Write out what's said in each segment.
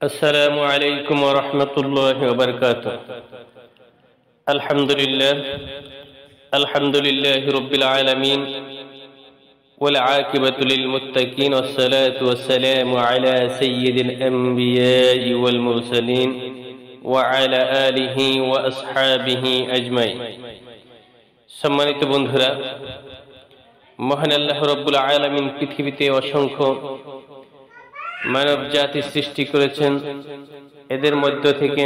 السلام عليكم ورحمة الله وبركاته. الحمد لله رب العالمين والعاقبة للمتقين والصلاة والسلام على سيد الأنبياء والمرسلين وعلى آله وأصحابه أجمعين. সম্মানিত বন্ধুরা, মহান আল্লাহ রব্বুল আলামিন পৃথিবীতে অসংখ্য মানব জাতি সৃষ্টি করেছেন। এদের মধ্য থেকে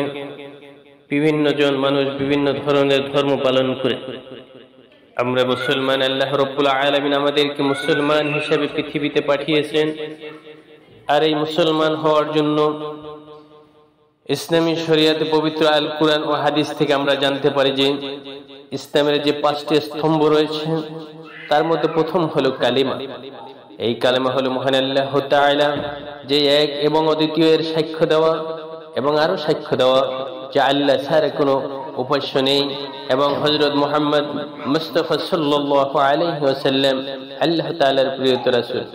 বিভিন্ন জন মানুষ বিভিন্ন ধরনের ধর্ম পালন করে। আমরা মুসলমান, আল্লাহ রব্বুল আলামিন আমাদেরকে মুসলমান হিসেবে পৃথিবীতে পাঠিয়েছেন। আর এই মুসলমান হওয়ার জন্য ইসলামী শরিয়াতে পবিত্র আল কুরআন ও হাদিস থেকে আমরা জানতে পারি যে ইসলামের যে 5টি স্তম্ভ রয়েছে তার মধ্যে প্রথম হলো কালিমা। এই কালেমা হলো মহান আল্লাহ তাআলা যে এক এবং অদ্বিতীয় এর সাক্ষ্য দেওয়া এবং আরো সাক্ষ্য দেওয়া যে আল্লাহ ছাড়া কোনো উপাস্য নেই এবং হযরত মুহাম্মদ মুস্তাফা সাল্লাল্লাহু আলাইহি ওয়াসাল্লাম আল্লাহ তাআলার প্রিয় রাসূল।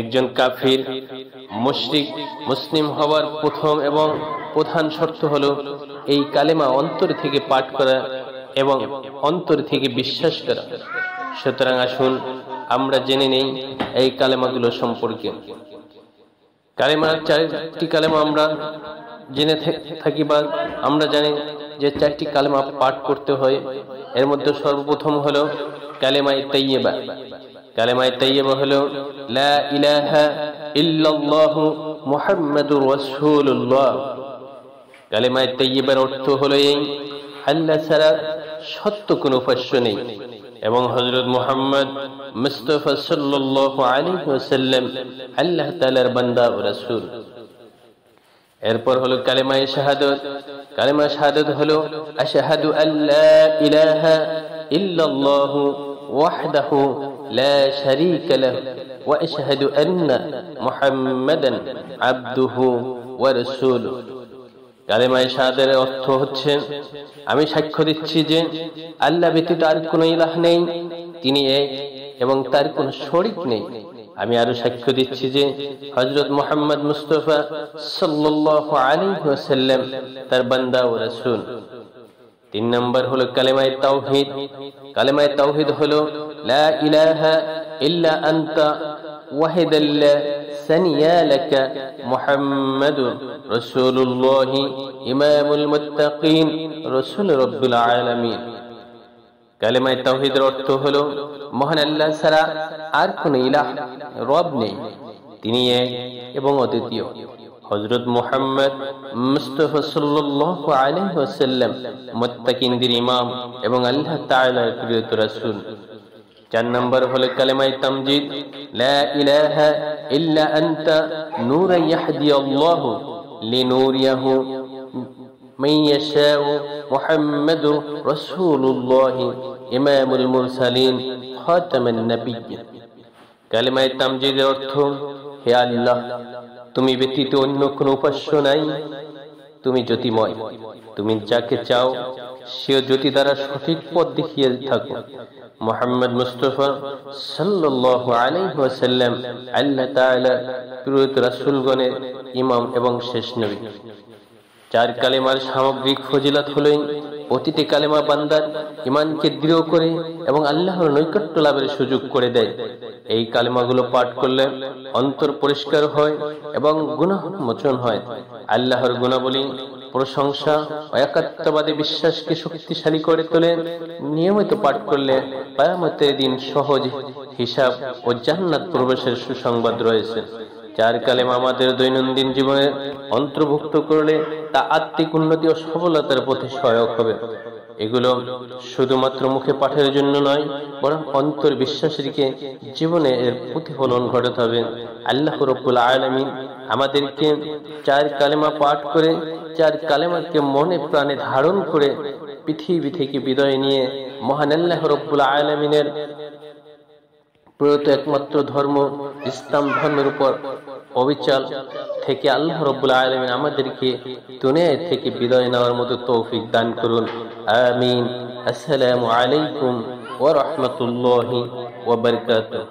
একজন কাফির মুশরিক মুসলিম হওয়ার প্রথম এবং প্রধান শর্ত হলো এই কালেমা অন্তর থেকে পাঠ করা এবং অন্তর থেকে বিশ্বাস করা। সুতরাং আসুন আমরা জেনে নেই এই কালেমাগুলো সম্পর্কে। কালেমার 4টি কালেমা আমরা জেনে থাকি বা আমরা জানি যে 4টি কালেমা পাঠ করতে হয়। এর মধ্যে সর্বপ্রথম হলো কালেমায়ে তাইয়্যিবা। কালেমায়ে তাইয়্যিবা হলো লা ইলাহা ইল্লাল্লাহু মুহাম্মাদুর রাসূলুল্লাহ। কালেমায়ে তাইয়্যিবার অর্থ হলো এই আল্লাহ ছাড়া সত্য কোনো উপাস্য নেই এবং হযরত মুহাম্মদ মুস্তাফা সাল্লাল্লাহু আলাইহি ওয়াসাল্লাম আল্লাহ তাআলার বান্দা ও রাসূল। এরপর হলো কালেমায়ে শাহাদাত। কালেমা শাহাদাত হলো আশহাদু আল্লা ইলাহা ইল্লাল্লাহু ওয়াহদাহু লা শারীকা লাহু ওয়া আশহাদু আন্না মুহাম্মাদান আবদুহু ওয়া রাসূলুহু। কালেমায়ে শাহাদাতের অর্থ হচ্ছে আমি সাক্ষ্য দিচ্ছি যে আল্লাহ ব্যতীত আর কোনো ইলাহ নেই, তিনি এক এবং তার কোনো শরীক নেই। আমি আরো সাক্ষ্য দিচ্ছি যে হযরত মুহাম্মদ মুস্তাফা সাল্লাল্লাহু আলাইহি ওয়াসাল্লাম তার বান্দা ও রাসূল। 3 নম্বর হলো কালেমায়ে তাওহীদ। কালেমায়ে তাওহীদ হলো লা ইলাহা ইল্লা আনতা ওয়াহিদাল লা সানিয়া লাকা মুহাম্মাদুর রাসূলুল্লাহ ইমামুল মুত্তাকিন রাসূল রাব্বুল আলামিন। কালেমায়ে তাওহীদের অর্থ হলো মহান আল্লাহ ছাড়া আর কোনো ইলাহ রব নেই, তিনি এক এবং অদ্বিতীয়। হযরত মুহাম্মদ মুস্তাফা সাল্লাল্লাহু আলাইহি ওয়াসাল্লাম মুত্তাকিনদের ইমাম এবং আল্লাহ তাআলার প্রিয় রাসূল। 4 নম্বর হলো কালেমায়ে তামজিদ। লা ইলাহা ইল্লা আনতা নূরান ইয়াহদি আল্লাহু লিনুরিয়াহু মান ইয়াশাউ মুহাম্মাদুর রাসূলুল্লাহ ইমামুল মুরসালিন খাতামান নাবিয়্যিন। কালেমায়ে তামজিদের অর্থ হে আল্লাহ, তুমি ব্যতীত অন্য কোনো উপাস্য নাই, তুমি জ্যোতিময়, তুমি যাকে চাও সে জ্যোতি দ্বারা সঠিক পথ দেখিয়ে থাকো। মুহাম্মদ মুস্তাফা সাল্লাল্লাহু আলাইহি ওয়াসাল্লাম আল্লাহ তাআলা প্রিয় রাসূলগণের ইমাম এবং শেষ নবী। 4 কালেমার সামগ্রিক ফজিলত হলো প্রতিটি কালেমা বান্দার ঈমানকে দৃঢ় করে এবং আল্লাহর নৈকট্য লাভের সুযোগ করে দেয়। এই কালেমাগুলো পাঠ করলে অন্তর পরিষ্কার হয় এবং গুনাহ মোচন হয়। আল্লাহর গুণাবলী, প্রশংসা ও একাত্মবাদী বিশ্বাসকে শক্তিশালী করে তোলে। নিয়মিত পাঠ করলে কিয়ামতের দিন সহজ হিসাব ও জান্নাত প্রবেশের সুসংবাদ রয়েছে। 4 কালেমা আমাদের দৈনন্দিন জীবনে অন্তর্ভুক্ত করলে তা আত্মিক উন্নতি ও সফলতার পথে সহায়ক হবে। এগুলো শুধুমাত্র মুখে পাঠের জন্য নয়, বরং অন্তর বিশ্বাস রেখে জীবনে এর প্রতিফলন ঘটাতে হবে। আল্লাহ রাব্বুল আলামিন আমাদেরকে 4 কালেমা পাঠ করে 4 কালেমাকে মনে প্রাণে ধারণ করে পৃথিবী থেকে বিদায় নিয়ে মহান আল্লাহ রাব্বুল আলামিনের প্রয়ত একমাত্র ধর্ম ইসলাম ধর্মের উপর অবিচল থেকে আল্লাহ রাব্বুল আলামিন আমাদেরকে দুনিয়া থেকে বিদায় নেওয়ার মতো তৌফিক দান করুন। আমিন। আসসালামু আলাইকুম ওয়া রাহমাতুল্লাহি ওয়া বারাকাতুহু।